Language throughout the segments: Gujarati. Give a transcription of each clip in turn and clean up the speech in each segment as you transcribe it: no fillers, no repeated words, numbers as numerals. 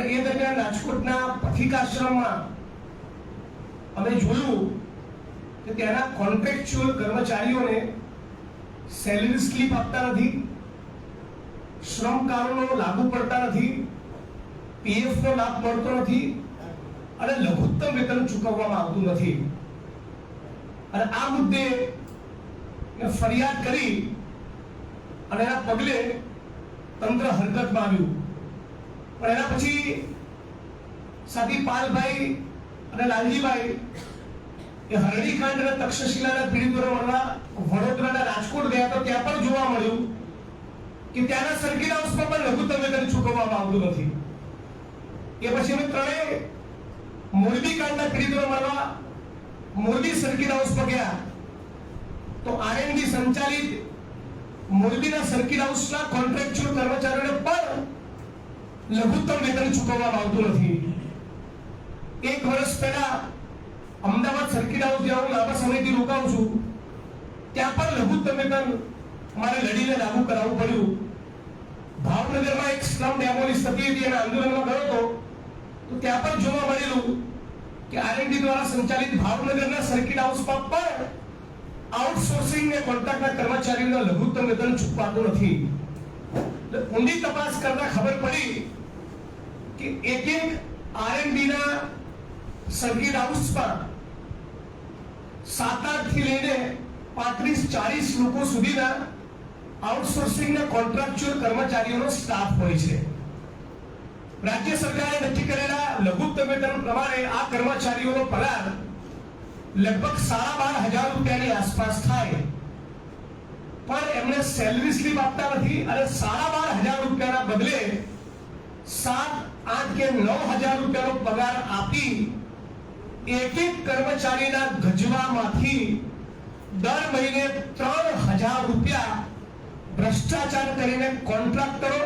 પણ એ દરમિયાન રાજકોટના પથિકાશ્રમમાં અમે જોયું કે ત્યાંના કોન્ટ્રાક્ચ્યુઅલ કર્મચારીઓને સેલરી સ્લીપ આપતા નથી, શ્રમ કાનૂનો લાગુ પડતા નથી, પીએફ નો લાભ મળતો નથી અને લઘુત્તમ વેતન ચૂકવવામાં આવતું નથી. અને આ મુદ્દે ફરિયાદ કરી અને એના પગલે તંત્ર હરકતમાં આવ્યું. પણ એના પછી સાથી પાલભાઈ અને લાલજીભાઈ એ હરણીકાંડ અને તક્ષશિલાના પીડિતોને મળવા વડોદરાના રાજકોટ ગયા તો ત્યાં પણ જોવા મળ્યું કે ત્યાંના સર્કિટ હાઉસમાં પણ લઘુત્તમ વેતન ચૂકવવામાં આવતું નથી. એ પછી અમે ત્રણેય મોરબી કાંડના પીડિતોને મળવા મોરબી સર્કિટ હાઉસ પર ગયા તો આરએનબી સંચાલિત મોરબીના સર્કિટ હાઉસના કોન્ટ્રાક્ચ્યુઅલ કર્મચારીઓને પણ લઘુત્તમ વેતન ચૂકવવામાં આવતું નથી. એક વર્ષ પહેલા અમદાવાદ સર્કિટ હાઉસ જ્યાં હું લાંબા સમયથી રોકાઉં છું ત્યાં પણ લઘુત્તમ વેતન મારે લડીને લાગુ કરાવવું પડ્યું. ભાવનગરમાં એક સ્લમ ડેમોલિશ થતી હતી અને આંદોલનમાં ગયો હતો તો ત્યાં પણ જોવા મળેલું કે આરએનડી દ્વારા સંચાલિત ભાવનગરના સર્કિટ હાઉસમાં પણ આઉટસોર્સિંગ ને કોન્ટ્રાક્ટના કર્મચારીઓને લઘુત્તમ વેતન ચૂકવાતું નથી. ઊંડી તપાસ કરતા ખબર પડી કે એક આરએનડી ના સર્કિટ હાઉસમાં 7-8 થી લઈને 35-40 લોકો સુધીના આઉટસોર્સિંગ ના કોન્ટ્રાક્ચ્યુઅલ કર્મચારીઓનો સ્ટાફ હોય છે. રાજ્ય સરકારે નક્કી કરેલા લઘુત્તમ વેતન પ્રમાણે આ કર્મચારીઓનો પગાર લગભગ 12,500 રૂપિયાની આસપાસ થાય, પણ એમને સેલરી સ્લીપ આપતા નથી અને 12,500 રૂપિયાના બદલે 7, 8 કે 9,000 રૂપિયાનો પગાર આપી એક કર્મચારીના ગજવામાંથી દર મહિને 3,000 રૂપિયા ભ્રષ્ટાચાર કરીને કોન્ટ્રાક્ટરો,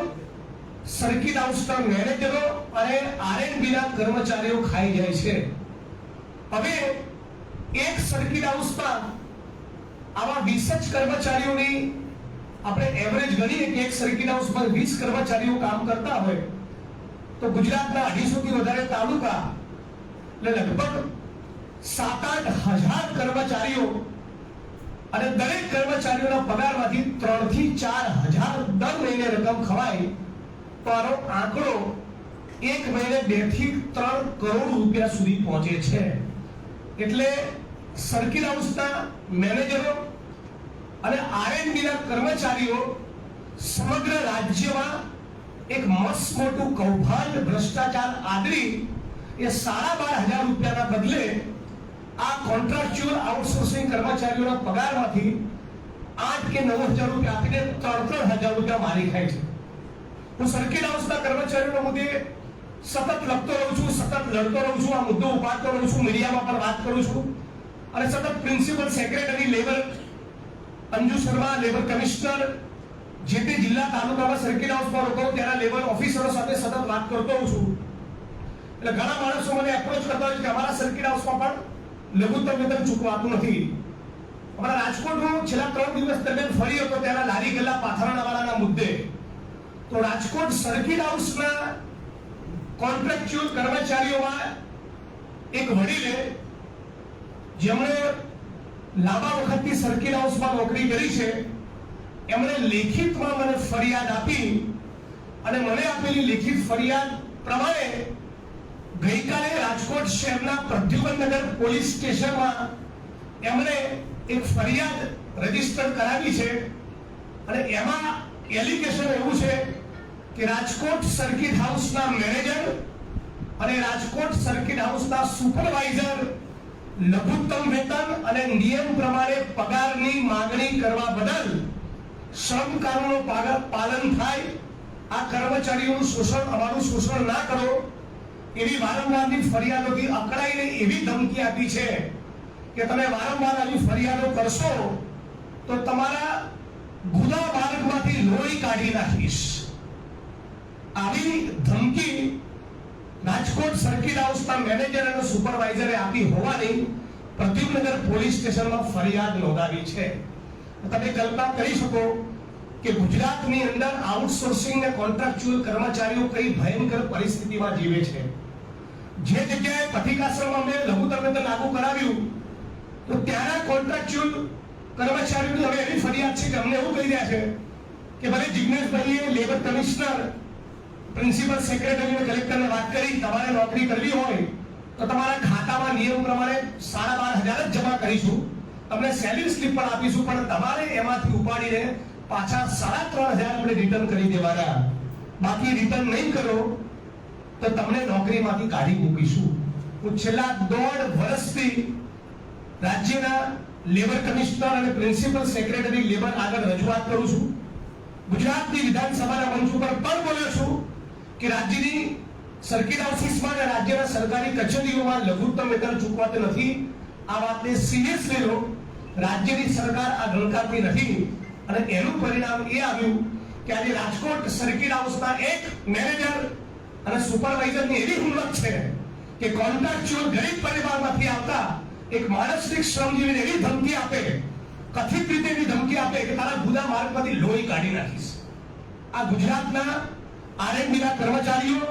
સર્કિટ હાઉસના મેનેજરો અને આરએનબી ના કર્મચારીઓ ખાઈ જાય છે. હવે એક સર્કિટ હાઉસમાં આવા 20 જ કર્મચારીઓની આપણે એવરેજ ગણીએ કે એક સર્કિટ હાઉસમાં 20 કર્મચારીઓ કામ કરતા હોય તો ગુજરાતના 250 થી વધારે તાલુકા એટલે લગભગ 7-8 હજાર કર્મચારીઓ અને દરેક કર્મચારીઓના પગારમાંથી 3 થી 4 હજાર દર મહિને રકમ ખવાય તો આનો આંકડો એક મહિને 2 થી 3 કરોડ રૂપિયા સુધી પહોંચે છે. એટલે સર્કિટ હાઉસના મેનેજરો અને આરએનબી ના કર્મચારીઓ સમગ્ર રાજ્યમાં એક મસ્ત મોટું કૌભાંડ ભ્રષ્ટાચાર આદરી એ 12,500 રૂપિયાના બદલે આ કોન્ટ્રાક્ચ્યુઅલ આઉટસોર્સિંગ કર્મચારીઓના પગારમાંથી 8 કે 9,000 રૂપિયા આપીને 3,000 રૂપિયા મારી ખાય છે. હું સર્કિટ હાઉસના કર્મચારીઓના મુદ્દે સતત લખતો રહું છું, સતત લડતો રહું છું, આ મુદ્દો ઉપાડતો રહું છું, મીડિયામાં પણ વાત કરું છું અને સતત principal secretary labour Anju Sharma, labour commissioner, જે તે જિલ્લા તાલુકામાં સર્કિટ હાઉસમાં રોકાઉં ત્યાંના લેબર ઓફિસરો સાથે સતત વાત કરતો હોઉં છું. એટલે ઘણા માણસો મને એપ્રોચ કરતા હોય કે અમારા સર્કિટ હાઉસમાં પણ લઘુત્તમ વેતન ચૂકવાતું નથી. અમારા રાજકોટ હું છેલ્લા 3 દિવસ દરમિયાન ફરી હતો ત્યાંના લારી ગલ્લા પાથરણાવાળાના મુદ્દે. તો રાજકોટ સર્કિટ હાઉસના કોન્ટ્રાક્ચ્યુઅલ કર્મચારીઓમાં એક વડીલે જેમણે લાંબા વખતથી સર્કિટ હાઉસમાં નોકરી કરી છે એમણે લેખિતમાં મને ફરિયાદ આપી અને મને આપેલી લેખિત ફરિયાદ પ્રમાણે ગઈકાલે રાજકોટ શહેરના પ્રદ્યુમનનગર પોલીસ સ્ટેશનમાં એમણે એક ફરિયાદ રજીસ્ટર કરાવી છે અને એમાં એલિગેશન એવું છે કે રાજકોટ સર્કિટ હાઉસના મેનેજર અને રાજકોટ સર્કિટ હાઉસના સુપરવાઇઝર લઘુત્તમ વેતન અને નિયમ પ્રમાણે પગારની માંગણી કરવા બદલ શ્રમ કાનૂનનો પાલન થાય, આ કર્મચારીઓનું શોષણ, અમારું શોષણ ના કરો એવી વારંવારની ફરિયાદોથી અકળાઈને એવી ધમકી આપી છે કે તમે વારંવાર આવી ફરિયાદો કરશો તો તમારા ગુદા માર્ગમાંથી લોહી કાઢી નાખીશ. આવી ધમકી રાજકોટ સર્કિટ હાઉસના મેનેજર અને સુપરવાઇઝરે આપી હોવાની પ્રદ્યુમનગર પોલીસ સ્ટેશનમાં ફરિયાદ નોંધાવી છે. તમે કલ્પના કરી શકો કે ગુજરાતની અંદર આઉટસોર્સિંગ ને કોન્ટ્રાક્ચ્યુઅલ કર્મચારીઓ કઈ ભયંકર પરિસ્થિતિમાં જીવે છે. જે જગ્યાએ પથિકાશ્રમમાં અમે લઘુત્તમ વેતન લાગુ કરાવ્યું તો ત્યાંના કોન્ટ્રાક્ચ્યુઅલ કર્મચારીઓની હવે એવી ફરિયાદ છે કે અમને એવું કહી રહ્યા છે કે ભલે જિગ્નેશભાઈએ લેબર કમિશનર, પ્રિન્સિપલ સેક્રેટરી અને કલેક્ટરને વાત કરી તમારે નોકરી કરવી હોય તો તમારા ખાતામાં નિયમ પ્રમાણે 12,500 જ જમા કરીશું, તમને સેલિંગ સ્લિપ પણ આપીશું, પણ તમારે એમાંથી ઉપાડીને પાછા 3,500 આપણે રિટર્ન કરી દેવાના. બાકી રિટર્ન નહીં કરો તો તમને નોકરીમાંથી કાઢી મૂકીશું. હું છેલ્લા 1.5 વર્ષથી રાજ્યના લેબર કમિશનર અને પ્રિન્સિપલ સેક્રેટરી લેબર આગળ રજૂઆત કરું છું. ગુજરાતની વિધાનસભાના મંચ ઉપર પણ બોલ્યો છું કે રાજ્યની સર્કિટ હાઉસીસમાં અને રાજ્યના સરકારી કચેરીઓમાં લઘુત્તમ વેતન ચૂકવાતું નથી. આ વાતને સિરિયસલી લો. રાજ્યની સરકાર આ ગણકારતી નથી અને એનું પરિણામ એ આવ્યું કે આજે રાજકોટ સર્કિટ હાઉસના એક મેનેજર અને સુપરવાઇઝરની એવી હિંમત છે કે કોન્ટ્રાક્ચ્યુઅલ ગરીબ પરિવારમાંથી આવતા એક માનસિક શ્રમજીવીને એવી ધમકી આપે, કથિત રીતે એવી ધમકી આપે કે તારા ગુદા માર્ગમાંથી લોહી કાઢી નાખીશ. આ ગુજરાતના આરએનબીના કર્મચારીઓ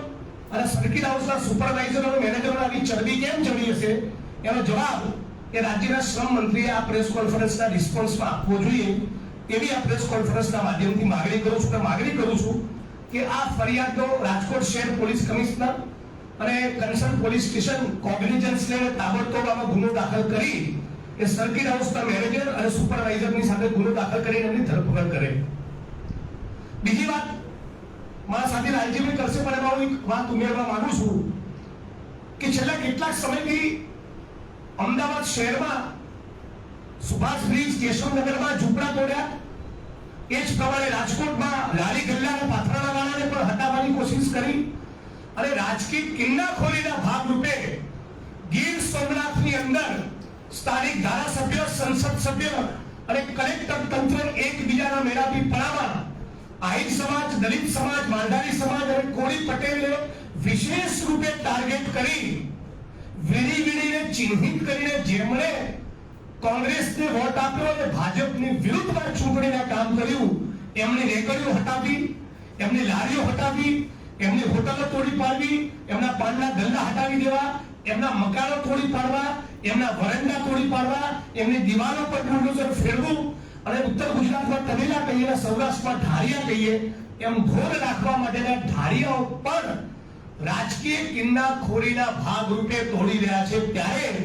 અને સર્કિટ હાઉસના સુપરવાઇઝરો અને મેનેજરોને આવી ચરબી કેમ ચડી હશે? એનો જવાબ એ રાજ્યના શ્રમ મંત્રીએ આ પ્રેસ કોન્ફરન્સના રિસ્પોન્સમાં આપવો જોઈએ. એવી આ પ્રેસ કોન્ફરન્સના માધ્યમથી માંગણી કરું છું કે આ ફરિયાદનો રાજકોટ શહેર પોલીસ કમિશનર અને કન્સર્ન પોલીસ સ્ટેશન કોગ્નિઝન્સ લઈને તાબડતોબ આમાં ગુનો દાખલ કરી એ સર્કિટ હાઉસના મેનેજર અને સુપરવાઇઝરની સાથે ગુનો દાખલ કરીને એમની ધરપકડ કરે. બીજી વાત મારા સાથે રાજ્યમાં કરશે, પણ એમાં હું એક વાત ઉમેરવા માંગુ છું કે છેલ્લા કેટલાક સમયથી અમદાવાદ શહેરમાં સુભાષ બ્રિજ, કેશવનગરમાં ઝૂંપડા તોડ્યા. એ જ પ્રમાણે રાજકોટમાં લારી ગલ્લા અને પાથરાના વાળાને પણ હટાવવાની કોશિશ કરી અને રાજકીય કિન્નાખોરીના ભાગરૂપે ગીર સોમનાથની અંદર સ્થાનિક ધારાસભ્ય, સંસદ સભ્ય અને કલેક્ટર તંત્ર એકબીજાના મેળાપીપણામાં આહિર સમાજ, દલિત સમાજ, માલધારી સમાજ અને કોળી પટેલને વિશેષ રૂપે ટાર્ગેટ કરી વીણીને ચિહ્નિત કરીને જેમણે કોંગ્રેસને વોટ આપ્યો અને ભાજપની વિરુદ્ધમાં ચૂંટણીના કામ કર્યું એમની રેકડીઓ હટાવી, એમની લારીઓ હટાવી, એમની હોટલો તોડી પાડવી, એમના પાનના ગલ્લા હટાવી દેવા, એમના મકાનો તોડી પાડવા, એમના વરંડા તોડી પાડવા, એમની દિવાલો પર બુલડોઝર ફેરવું અને ઉત્તર ગુજરાતમાં તમિલા કહીએ અને સૌરાષ્ટ્રમાં ઢારિયા કહીએ એમ ઘોર રાખવા માટેના ઢારિયાઓ પણ રાજકીય કિન્નાખોરીના ભાગરૂપે તોડી રહ્યા છે. ત્યારે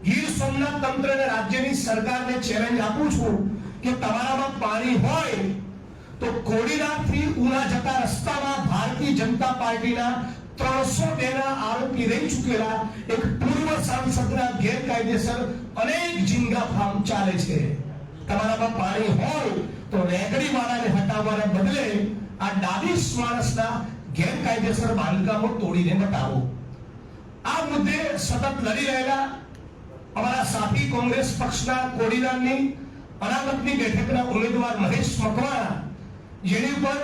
ગીર સોમનાથ તંત્ર અને રાજ્યની સરકારને ચેલેન્જ આપું છું કે તમારામાં પાણી હોય તો કોડીનાથથી ઉના જતા રસ્તામાં ભારતીય જનતા પાર્ટીના 302 ના આરોપી રહી ચૂકેલા એક પૂર્વ સાંસદના ગેરકાયદેસર અનેક ઝીંગા ફાર્મ ચાલે છે. તમારામાં પાણી હોય તો રેકડી વાળાને હટાવવાના બદલે આ ડાબીસ માણસના ગેરકાયદેસર બાંધકામો તોડીને બતાવો. આ મુદ્દે સતત લડી રહેલા અમારા સાથી કોંગ્રેસ પક્ષના કોડીનારની અનામતની બેઠકના ઉમેદવાર મહેશ મકવાણા, જેની ઉપર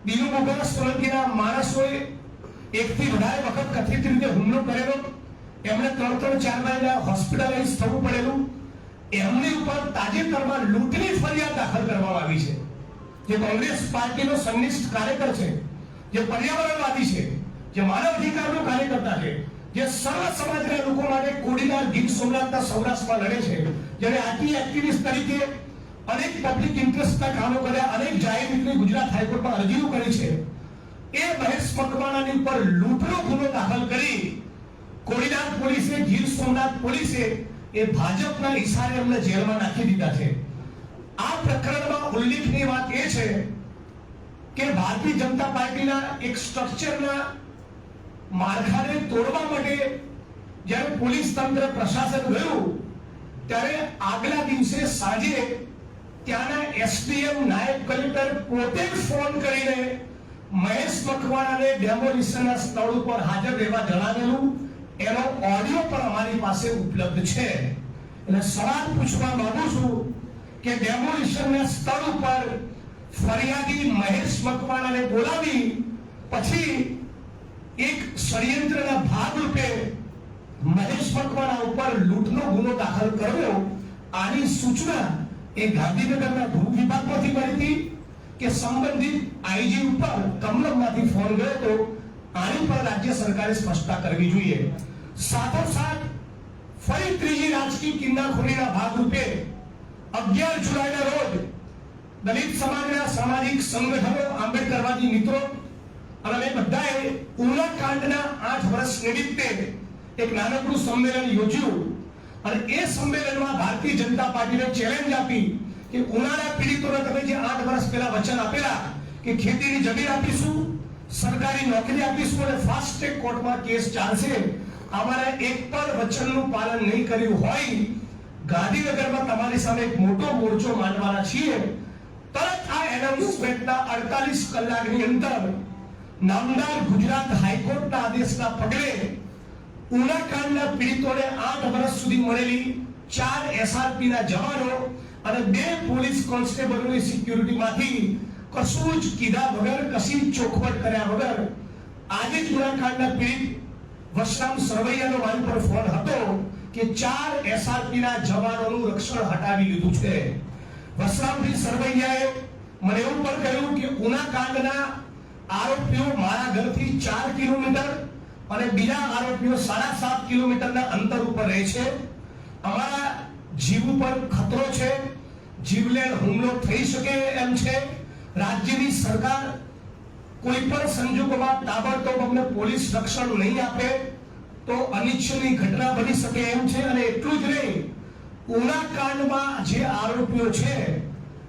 દિનુ મુગલ સોલંકીના માણસોએ એકથી વધારે વખત કથિત રીતે હુમલો કરેલો, એમને 3-4 મહિના હોસ્પિટલાઇઝ થવું પડેલું, એમની ઉપર તાજેતરમાં લૂંટની ફરિયાદ દાખલ કરવામાં આવી છે. જે કોંગ્રેસ પાર્ટીનો સંનિષ્ઠ કાર્યકર છે, જે પર્યાવરણવાદી છે, જે માનવ અધિકારનો કાર્યકર્તા છે, જે સર્વ સમાજના લોકો માટે કોડીનાર, ગીર સોમનાથના સૌરાષ્ટ્રમાં લડે છે, જેને આર્ટી એક્ટિવિસ્ટ તરીકે અનેક પબ્લિક ઇન્ટરેસ્ટના કામો કર્યા, અનેક જાહેર રીતે ગુજરાત હાઈકોર્ટમાં અરજીઓ કરી છે, એ મહેશ મકવાણાની ઉપર લૂંટનો ગુનો દાખલ કરી કોડીનાર પોલીસે, ગીર સોમનાથ પોલીસે એ ભાજપના ઈશારે એમને જેલમાં નાખી દીધા છે. આ પ્રકરણમાં ઉલ્લેખનીય વાત એ છે કે ભારતીય જનતા પાર્ટીના એક સ્ટ્રક્ચરના માળખાને તોડવા માટે જ્યારે પોલીસ તંત્ર, પ્રશાસન ગયું ત્યારે આગલા દિવસે સાંજે ત્યાંના એસડીએમ, નાયબ કલેક્ટર પોતે ફોન કરીને મહેશ મકવાણાને ડેમોલિશનના સ્થળ ઉપર હાજર રહેવા જણાવેલું. એનો ઓડિયો પણ અમારી પાસે ઉપલબ્ધ છે. એટલે સવાલ પૂછવા માંગુ છું કે ડેમોલિશનના સ્થળ ઉપર ફરિયાદી મહેશ મકવાણાને બોલાવી પછી એક ષડયંત્રના ભાગરૂપે મહેશ મકવાણા ઉપર લૂંટનો ગુનો દાખલ કર્યો, આની સૂચના એ ગાંધીનગરના ગૃહ વિભાગમાંથી મળી હતી. કે સંબંધિત આઈજી ઉપર કમલમમાંથી ફોન ગયો તો આની પર રાજ્ય સરકારે સ્પષ્ટતા કરવી જોઈએ. સાથોસાથ ફરી ત્રીજી રાજકીય કિન્નાખોરીના ભાગરૂપે 11 જુલાઈના રોજ દલિત સમાજના સામાજિક સંગઠનો, આંબેડકરવાદી મિત્રો અને અમે બધાએ ઉના કાંડના 8 વર્ષ નિમિત્તે એક નાનકડું સંમેલન યોજ્યું અને એ સંમેલનમાં ભારતીય જનતા પાર્ટીને ચેલેન્જ આપી કે ઉનાના પીડિતોને તમે જે 8 વર્ષ પહેલા વચન આપેલા કે ખેતીની જમીન આપીશું, સરકારી નોકરી આપીશું અને ફાસ્ટ ટ્રેક કોર્ટમાં કેસ ચાલશે, અમારે એક પણ વચનનું પાલન નહીં કર્યું હોય, ગાંધીનગરમાં તમારી સામે એક મોટો મોરચો માંડવાના છીએ. તરત આ એનાઉન્સમેન્ટના 48 કલાકની અંદર નામદાર ગુજરાત હાઈકોર્ટના આદેશના પગલે ઉના કાંડના પીડિતોને 8 વર્ષ સુધી મળેલી 4 SRP ના જવાનો અને 2 પોલીસ કોન્સ્ટેબલોની સિક્યુરિટીમાંથી કશું જ કીધા વગર, કશી ચોખવટ કર્યા વગર આજે જ ઉના કાંડના પીડિત વશરામ સરવૈયાનો મારી પર ફોન હતો કે 4 SRP ના જવાનોનું રક્ષણ હટાવી લીધું છે. વશરામજી સરવૈયાએ મને એવું પણ કહ્યું કે ઉના કાંડના આરોપીઓ મારા ઘરથી 4 કિલોમીટર અને બીજા આરોપીઓ 7.5 કિલોમીટરના અંતર ઉપર રહે છે. અમારા જીવ ઉપર ખતરો છે, જીવલેણ હુમલો થઈ શકે એમ છે. રાજ્યની સરકાર કોઈ પણ સંજોગોમાં તાબડતોબ અમને પોલીસ રક્ષણ નહીં આપે તો અનિચ્છનીય ઘટના બની શકે એમ છે. અને એટલું જ નહીં, ઉના કાંડમાં જે આરોપીઓ છે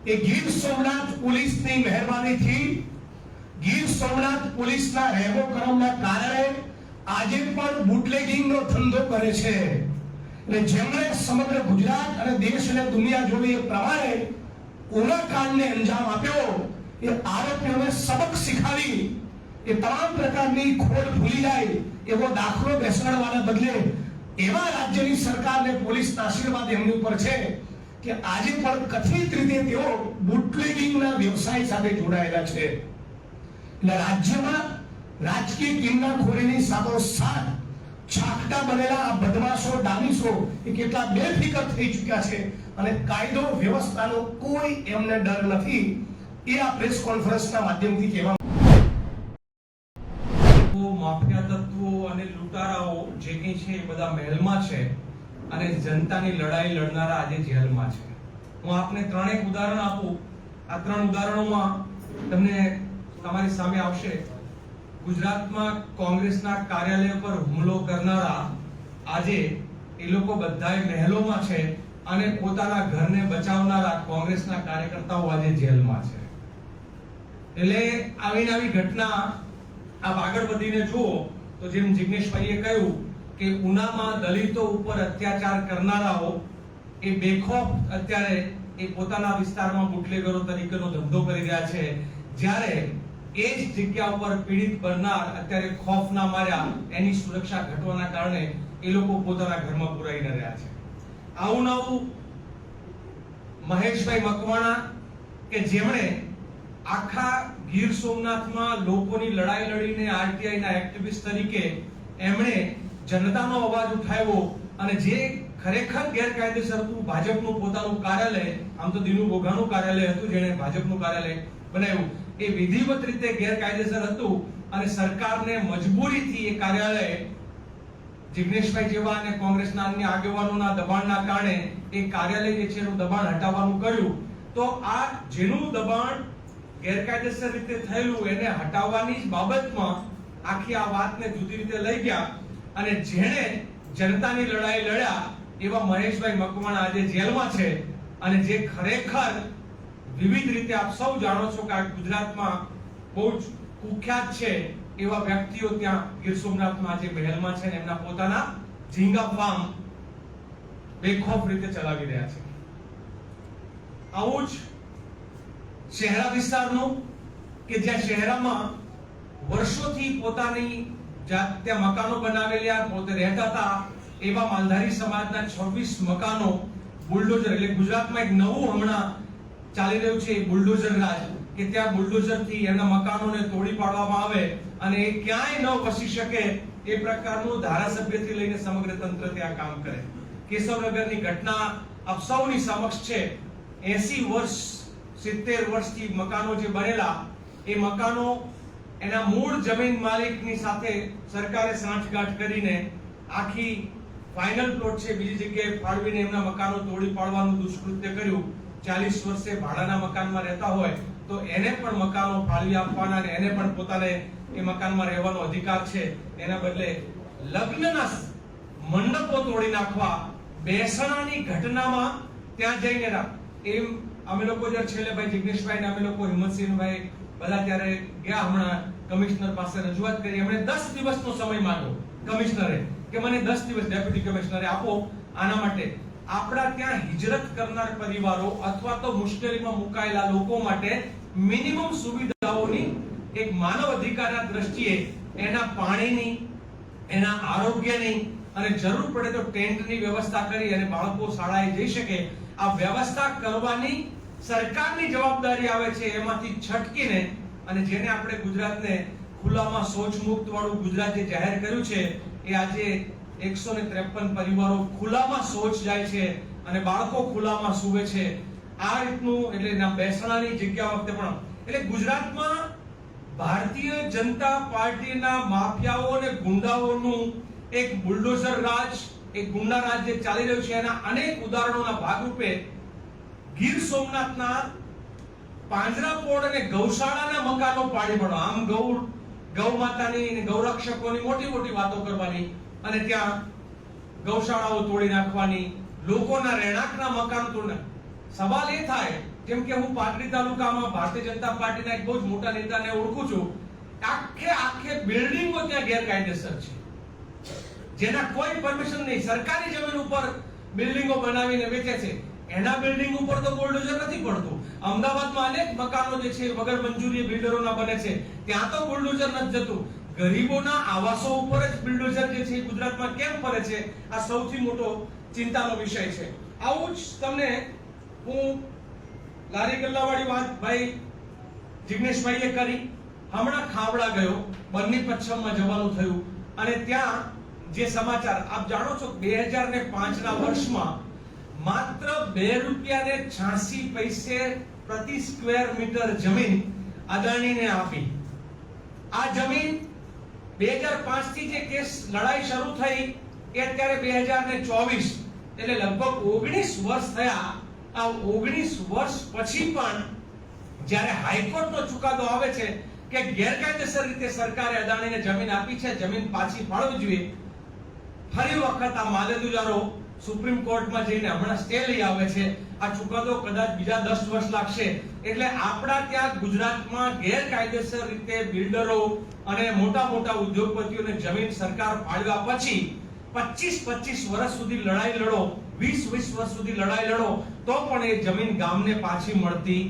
એ ગીર સોમનાથ પોલીસની મહેરબાનીથી, ગીર સોમનાથ પોલીસના રહેમો કરમના કારણે આજે પણ બુટલેગિંગનો ધંધો કરે છે. એટલે જેમણે સમગ્ર ગુજરાત અને દેશ અને દુનિયા જોઈ એ પ્રમાણે ઉના કાંડને અંજામ આપ્યો, એ આરોપીઓને સબક શીખવી, એ તમામ પ્રકારની ખોડ ભૂલી જાય એવો દાખલો બેસાડવાના બદલે એવા રાજ્યની સરકારને પોલીસના આશીર્વાદ એમની ઉપર છે કે આજે પણ કથિત રીતે તેઓ બુટલેગિંગના વ્યવસાય સાથે જોડાયેલા છે. એટલે રાજ્યમાં રાજકીય કિન્નાખોરીની સાથોસાથ છાકટા બનેલા આ બદમાશો, ડામીશો એ કેટલા બેફિકર થઈ ચૂક્યા છે અને કાયદો વ્યવસ્થાનો કોઈ એમને ડર નથી. એ આ પ્રેસ કોન્ફરન્સના માધ્યમથી કહેવા માફિયા તત્વો અને લૂંટારાઓ જે કંઈ છે એ બધા મહેલમાં છે અને જનતાની લડાઈ લડનારા આજે જેલમાં છે. હું આપને 3 ઉદાહરણ આપું. આ 3 ઉદાહરણોમાં તમને તમારી સામે આવશે. ગુજરાતમાં કોંગ્રેસના કાર્યાલય પર હુમલો કરનારા આજે એ લોકો બધાય મહેલોમાં છે અને પોતાના ઘરને બચાવનારા કોંગ્રેસના કાર્યકર્તાઓ આજે જેલમાં છે. એટલે આવી ઘટના આપ આગળ વધીને જુઓ તો જેમ જિગ્નેશભાઈએ કહ્યું કે ઉનામાં દલિતો ઉપર અત્યાચાર કરનારાઓ એ બેખોફ અત્યારે એ પોતાના વિસ્તારમાં બુટલેગરો તરીકેનો ધંધો કરી રહ્યા છે, જ્યારે એ જ જગ્યા ઉપર પીડિત બનનાર અત્યારે ખોફના માર્યા એની સુરક્ષા ઘટવાના કારણે એ લોકો પોતાના ઘરમાં પુરાઈને રહ્યા છે. આવું નવું મહેશભાઈ મકવાણા કે જેમણે આખા ગીર સોમનાથમાં લોકોની લડાઈ લડીને આરટીઆઈ ના એક્ટિવિસ્ટ તરીકે એમણે જનતાનો અવાજ ઉઠાવ્યો અને જે ખરેખર ગેરકાયદેસર હતું, ભાજપનું પોતાનું કાર્યાલય, આમ તો દિનુ ગોઘાનું કાર્યાલય હતું જેણે ભાજપનું કાર્યાલય બનાવ્યું, એ વિધિવત રીતે ગેરકાયદેસર હતું અને સરકારને મજબૂરીથી એ કાર્યાલય જિગ્નેશભાઈ જેવા અને કોંગ્રેસના અન્ય આગેવાનોના દબાણના કારણે એ કાર્યાલય જે છે એનું દબાણ હટાવવાનું કર્યું. તો આ જેનું દબાણ ગેરકાયદેસર રીતે થયેલું એને હટાવવાની બાબતમાં આખી આ વાતને જુદી રીતે લઈ ગયા અને જેણે જનતાની લડાઈ લડ્યા એવા મહેશભાઈ મકવાણા આજે જેલમાં છે. અને જે ખરેખર વિવિધ રીતે આપ સૌ જાણો છો કે આ ગુજરાતમાં બહુ જ કુખ્યાત છે એવા વ્યક્તિઓ ત્યાં ગીર સોમનાથમાં આજે મહેલમાં છે અને એમના પોતાના ઝીંગા ફાર્મ બેખોફ રીતે ચલાવી રહ્યા છે. આવું જ શહેરા વિસ્તારનું કે જ્યાં શહેરામાં વર્ષોથી પોતાની ત્યાં મકાનો બનાવેલા, પોતે રહેતા હતા એવા માલધારી સમાજના 26 મકાનો બુલડોઝર, એટલે ગુજરાતમાં એક નવું હમણાં ચાલી રહ્યું છે બુલડોઝર રાજ, કે ત્યાં બુલડોઝર થી એના મકાનોને તોડી પાડવામાં આવે અને એ ક્યાંય ન વસી શકે એ પ્રકારનું ધારાસભ્યથી લઈને સમગ્ર તંત્ર ત્યાં કામ કરે. કેશવનગરની ઘટના આપ સૌની સમક્ષ છે. 80 વર્ષ 70 વર્ષથી મકાનો જે બનેલા એ મકાનો એના મૂળ જમીન માલિકની સાથે સરકારે સાંઠગાંઠ કરીને આખી ફાઇનલ પ્લોટ છે બીજી જગ્યાએ ફાળવીને એમના મકાનો તોડી પાડવાનું દુષ્કૃત્ય કર્યું. 40 વર્ષે ભાડાના મકાનમાં રહેતા હોય તો એને પણ મકાનો ફાળવી આપવાના અને એને પણ પોતાને એ મકાનમાં રહેવાનો અધિકાર છે. એના બદલે લગ્નના મંડપો તોડી નાખવા બેસણાની ઘટનામાં ત્યાં જઈને એમ અમે લોકો જ્યારે છેલ્લે ભાઈ જિગ્નેશભાઈ ને અમે લોકો હિંમતસિંહભાઈ બધા ત્યારે ગયા હમણાં કમિશનર પાસે રજૂઆત કરી. એમણે 10 દિવસનો સમય માંગ્યો કમિશનરે કે મને 10 દિવસ ડેપ્યુટી કમિશનરે આપો આના માટે. આપણા ત્યાં હિજરત કરનાર પરિવારો અથવા તો મુશ્કેલીમાં મુકાયેલા લોકો માટે મિનિમમ સુવિધાઓની એક માનવ અધિકારના દ્રષ્ટિએ એના પાણીની, એના આરોગ્યની અને જરૂર પડે તો ટેન્ટની વ્યવસ્થા કરી અને બાળકો શાળાએ જઈ શકે આ વ્યવસ્થા કરવાની સરકારની જવાબદારી આવે છે. એમાંથી છટકીને અને જેને આપણે ગુજરાતને ખુલ્લામાં શૌચ મુક્ત વાળું ગુજરાત જે જાહેર કર્યું છે એ આજે 153 પરિવારો ખુલ્લામાં શૌચ જાય છે અને બાળકો ખુલ્લામાં સૂવે છે. આ રીતનું એટલે એના બેસણાની જગ્યા વખતે પણ એટલે ગુજરાતમાં ભારતીય જનતા પાર્ટીના માફિયાઓ અને ગુંડાઓનું એક બુલડોઝર રાજ, એક ગુંડા રાજ જે ચાલી રહ્યું છે એના અનેક ઉદાહરણોના ભાગરૂપે ગીર સોમનાથના પાંજરાપોળ અને ગૌશાળાના મકાનો પાડી પડો. આમ ગૌ માતાની અને ગૌરક્ષકોની મોટી મોટી વાતો કરવાની અને ત્યાં ગૌશાળાઓ તોડી નાખવાની, લોકોના રહેણાંકના મકાનો તોડી. સવાલ એ થાય, જેમ કે હું પાટડી તાલુકામાં ભારતીય જનતા પાર્ટીના એક બહુ જ મોટા નેતાને ઓળખું છું, આખે બિલ્ડિંગો ત્યાં ગેરકાયદેસર છે જેના કોઈ પરમિશન નહીં, સરકારી જમીન ઉપર બિલ્ડિંગો બનાવીને વેચે છે. એના બિલ્ડિંગ ઉપર તો બુલડોઝર નથી પડતું. અમદાવાદમાં અનેક મકાનો જે છે વગર મંજૂરી બિલ્ડરોના બને છે, ત્યાં તો બુલડોઝર નથી જતું. ગરીબોના આવાસો ઉપર જ બિલ્ડોઝર જે છે ગુજરાતમાં કેમ ફરે છે, આ સૌથી મોટો ચિંતાનો વિષય છે. આવું જ તમને હું લારી ગલ્લાવાળી વાત ભાઈ જિગ્નેશભાઈએ કરી. હમણાં ખાવડા ગયો, બન્ની પચ્છમમાં જવાનું થયું અને ત્યાં જે સમાચાર આપ જાણો છો 2005 ના વર્ષમાં માત્ર 2 રૂપિયા ને 86 પૈસે પ્રતિ સ્ક્વેર મીટર જમીન અદાણીને આપી. આ જમીન 2005 થી જે કેસ લડાઈ શરૂ થઈ એ અત્યારે 2024 એટલે લગભગ 19 વર્ષ થયા. આ 19 વર્ષ પછી પણ જ્યારે હાઈકોર્ટનો ચુકાદો આવે છે કે ગેરકાયદેસર રીતે સરકારે અદાણીને જમીન આપી છે, જમીન પાછી ફાળવવી જોઈએ, ફરી વખત આ માલેદુજારો સુપ્રીમ કોર્ટમાં જઈને હમણાં સ્ટે લઈ આવે છે. આ ચુકાદો કદાચ બીજા 10 વર્ષ લાગશે. એટલે આપણા ત્યાં ગુજરાતમાં ગેરકાયદેસર રીતે બિલ્ડરો અને મોટા મોટા ઉદ્યોગપતિઓને જમીન સરકાર ફાળવ્યા પછી 25 વર્ષ સુધી લડાઈ લડો, 20 વર્ષ સુધી લડાઈ લડો તો પણ એ જમીન ગામને પાછી મળતી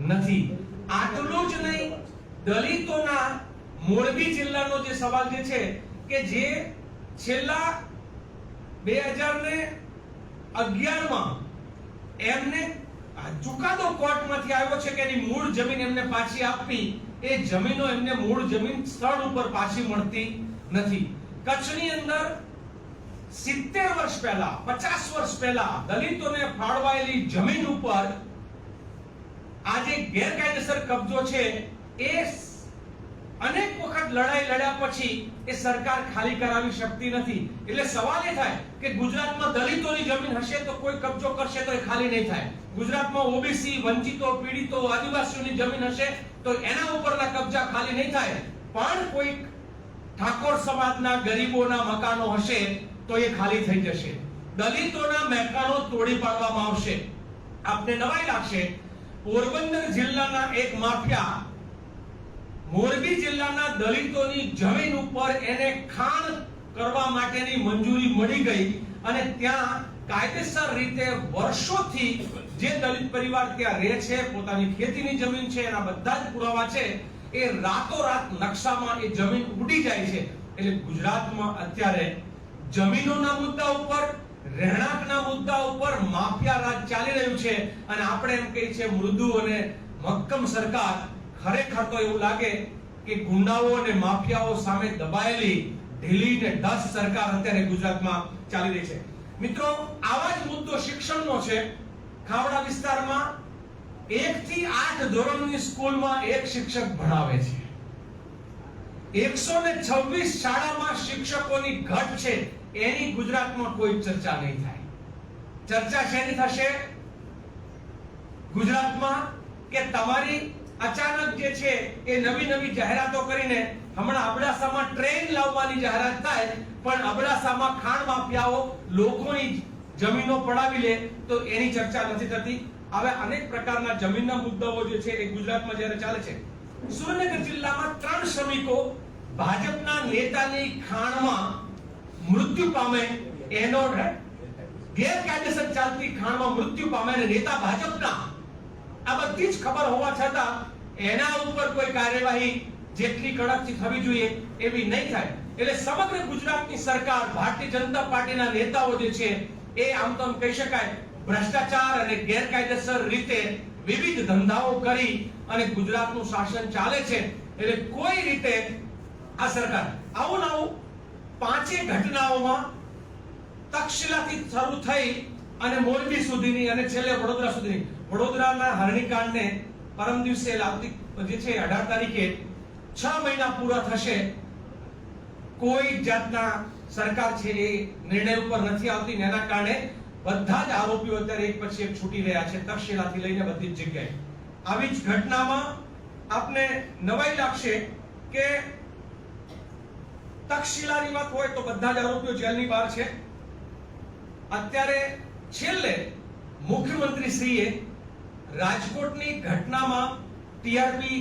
નથી. આટલું જ નહીં, દલિતોના મોરબી જિલ્લાનો જે સવાલ જે છે કે જે છેલ્લા 2011 માં એમને ચુકાદો કોર્ટમાંથી આવ્યો છે કે એની મૂળ જમીન એમને પાછી આપવી, એ જમીનો એમને મૂળ જમીન સ્થળ ઉપર પાછી મળતી નથી. કચ્છની અંદર 70 વર્ષ પહેલા, 50 વર્ષ પહેલા દલિતોને ફાળવાયેલી જમીન ઉપર આજે ગેરકાયદેસર કબજો છે એ અનેક વખત લડાઈ લડ્યા પછી એ સરકાર ખાલી કરાવી શકતી નથી. એટલે સવાલ એ થાય કે ગુજરાતમાં દલિતોની જમીન હશે તો કોઈ કબજો કરશે તો એ ખાલી નહીં થાય. ગુજરાતમાં ઓબીસી, વંચિતો, પીડિતો, આદિવાસીઓની જમીન હશે તો એના ઉપરના કબજા ખાલી નહીં થાય. પણ કોઈ ઠાકોર સમાજના ગરીબોના મકાનો હશે તો એ ખાલી થઈ જશે. દલિતોના મકાનો તોડી પાડવામાં આવશે. આપને નવાઈ લાગશે, પોરબંદર જિલ્લાના એક માફિયા મોરબી જિલ્લાના દલિતોની જમીન ઉપર એને ખાણ કરવા માટેની મંજૂરી મળી ગઈ અને ત્યાં કાયદેસર રીતે વર્ષોથી જે દલિત પરિવાર ત્યાં રહે છે, પોતાની ખેતીની જમીન છે, એના બધા જ પુરાવા છે, એ રાતોરાત નકશામાં એ જમીન ઉડી જાય છે. એટલે ગુજરાતમાં અત્યારે જમીનોના મુદ્દા ઉપર, રહેણાંકના મુદ્દા ઉપર માફિયા રાજ ચાલી રહ્યું છે અને આપણે એમ કહીએ છીએ મૃદુ અને મક્કમ સરકાર. ખરેખર તો એવું લાગે કે ગુંડાઓ અને માફિયાઓ સામે દબાયેલી ઢીલી ને ઢસ સરકાર અત્યારે ગુજરાતમાં ચાલી રહી છે. મિત્રો, આવા જ મુદ્દો શિક્ષણનો છે. ખાવડા વિસ્તારમાં 1 થી 8 ધોરણની સ્કૂલમાં એક શિક્ષક ભણાવે છે. 126 શાળામાં શિક્ષકોની ઘટ છે, એની ગુજરાતમાં કોઈ ચર્ચા નહીં થાય. ચર્ચા શેની થશે ગુજરાતમાં? કે તમારી અચાનક જે છે એ નવી નવી જાહેરાતો કરીને હમણાં અબડાસામાં ટ્રેન લાવવાની જાહેરાત થાય, પણ અબડાસામાં ખાણ માફિયાઓ લોકોની જમીનો પડાવી લે તો એની ચર્ચા નથી થતી. હવે અનેક પ્રકારના જમીનના મુદ્દાઓ જે છે એ ગુજરાતમાં જ્યારે ચાલે છે. સુરેન્દ્રનગર જિલ્લામાં 3 શ્રમિકો ભાજપના નેતાની ખાણમાં મૃત્યુ પામે, એનો ગેરકાયદેસર ચાલતી ખાણમાં મૃત્યુ પામે અને નેતા ભાજપના, આ બધી જ ખબર હોવા છતાં એના ઉપર કોઈ કાર્યવાહી જેટલી કડકથી થવી જોઈએ એવી નહીં થાય. એટલે સમગ્ર ગુજરાતની સરકાર, ભારતીય જનતા પાર્ટીના નેતાઓ જે છે એ આમ તો કહી શકાય ભ્રષ્ટાચાર અને ગેરકાયદેસર રીતે વિવિધ ધંધાઓ કરી અને ગુજરાતનું શાસન ચાલે છે. એટલે કોઈ રીતે આ સરકાર આવું નવું 5 ઘટનાઓમાં તક્ષશિલાથી શરૂ થઈ અને મોરબી સુધીની અને છેલ્લે વડોદરા સુધીની, વડોદરાના હરણીકાંડને પરમ દિવસે લાવતી જે છે 18 તારીખે 6 મહિના પૂરા થશે, કોઈ જાતના સરકાર છે એ નિર્ણય ઉપર નથી આવતી. એના કારણે બધા જ આરોપીઓ અત્યારે એક પછી એક છૂટી રહ્યા છે, તક્ષશિલાથી લઈને બધી જ જગ્યાએ. આવી જ ઘટનામાં આપને નવાઈ લાગશે કે તક્ષશિલાની વાત હોય તો બધા જ આરોપીઓ જેલની બહાર છે. અત્યારે છેલ્લે મુખ્યમંત્રી શ્રીએ રાજકોટની ઘટનામાં ટીઆરપી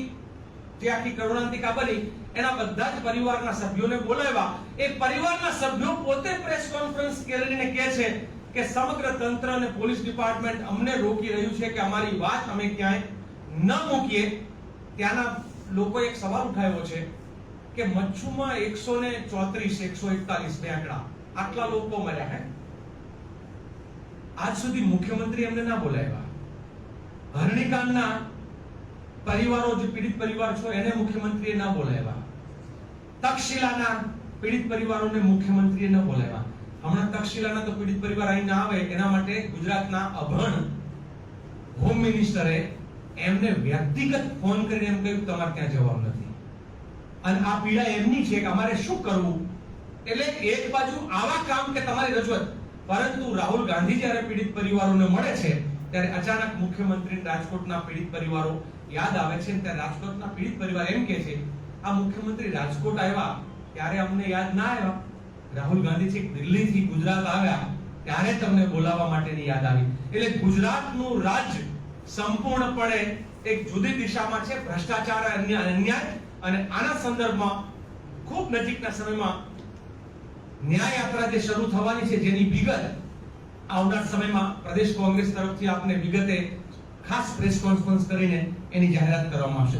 જે આખી કરુણાંતિકા બની એના બધા જ પરિવારના સભ્યોને બોલાવ્યા. એ પરિવારના સભ્યો પોતે પ્રેસ કોન્ફરન્સ કરીને કહે છે કે સમગ્ર તંત્ર અને પોલીસ ડિપાર્ટમેન્ટ અમને રોકી રહ્યું છે કે અમારી વાત અમે ક્યાંય ન મૂકીએ. ત્યાંના લોકોએ એક સવાલ ઉઠાવ્યો છે કે મચ્છુમાં 134 141 બે આંકડા, આટલા લોકો મર્યા હે, આજ સુધી મુખ્યમંત્રી એમને ના બોલાવ્યા. હરણીકાંડના પરિવારો, જે પીડિત પરિવાર છો એને મુખ્યમંત્રીએ ના બોલાવ્યા. તક્ષશિલાના પીડિત પરિવારોને મુખ્યમંત્રીએ ન બોલાવ્યા. હમણાં તક્ષશિલાના તો પીડિત પરિવાર અહીં ના આવે એના માટે ગુજરાતના અભણ હોમ મિનિસ્ટરે એમને વ્યક્તિગત ફોન કરીને એમ કહ્યું તમારે ત્યાં જવાબ નથી. અને આ પીડા એમની છે કે અમારે શું કરવું. એટલે એક બાજુ આવા કામ કે તમારી રજૂઆત, પરંતુ રાહુલ ગાંધી જ્યારે પીડિત પરિવારોને મળે છે ત્યારે અચાનક મુખ્યમંત્રી રાજકોટના પીડિત પરિવારો યાદ આવે છે. ત્યારે રાજકોટના પીડિત પરિવાર એમ કહે છે આ મુખ્યમંત્રી રાજકોટ આવ્યા ત્યારે અમને યાદ ના આવ્યા, રાહુલ ગાંધી છે દિલ્હીથી ગુજરાત આવ્યા ત્યારે તમને બોલાવવા માટેની યાદ આવી. એટલે ગુજરાતનું રાજ્ય સંપૂર્ણપણે એક જુદી દિશામાં છે, ભ્રષ્ટાચાર અને અન્યાય. અને આના સંદર્ભમાં ખૂબ નજીકના સમયમાં ન્યાય યાત્રા જે શરૂ થવાની છે જેની વિગત આવનાર સમયમાં પ્રદેશ કોંગ્રેસ તરફથી આપને વિગતે ખાસ પ્રેસ કોન્ફરન્સ કરીને એની જાહેરાત કરવામાં આવશે.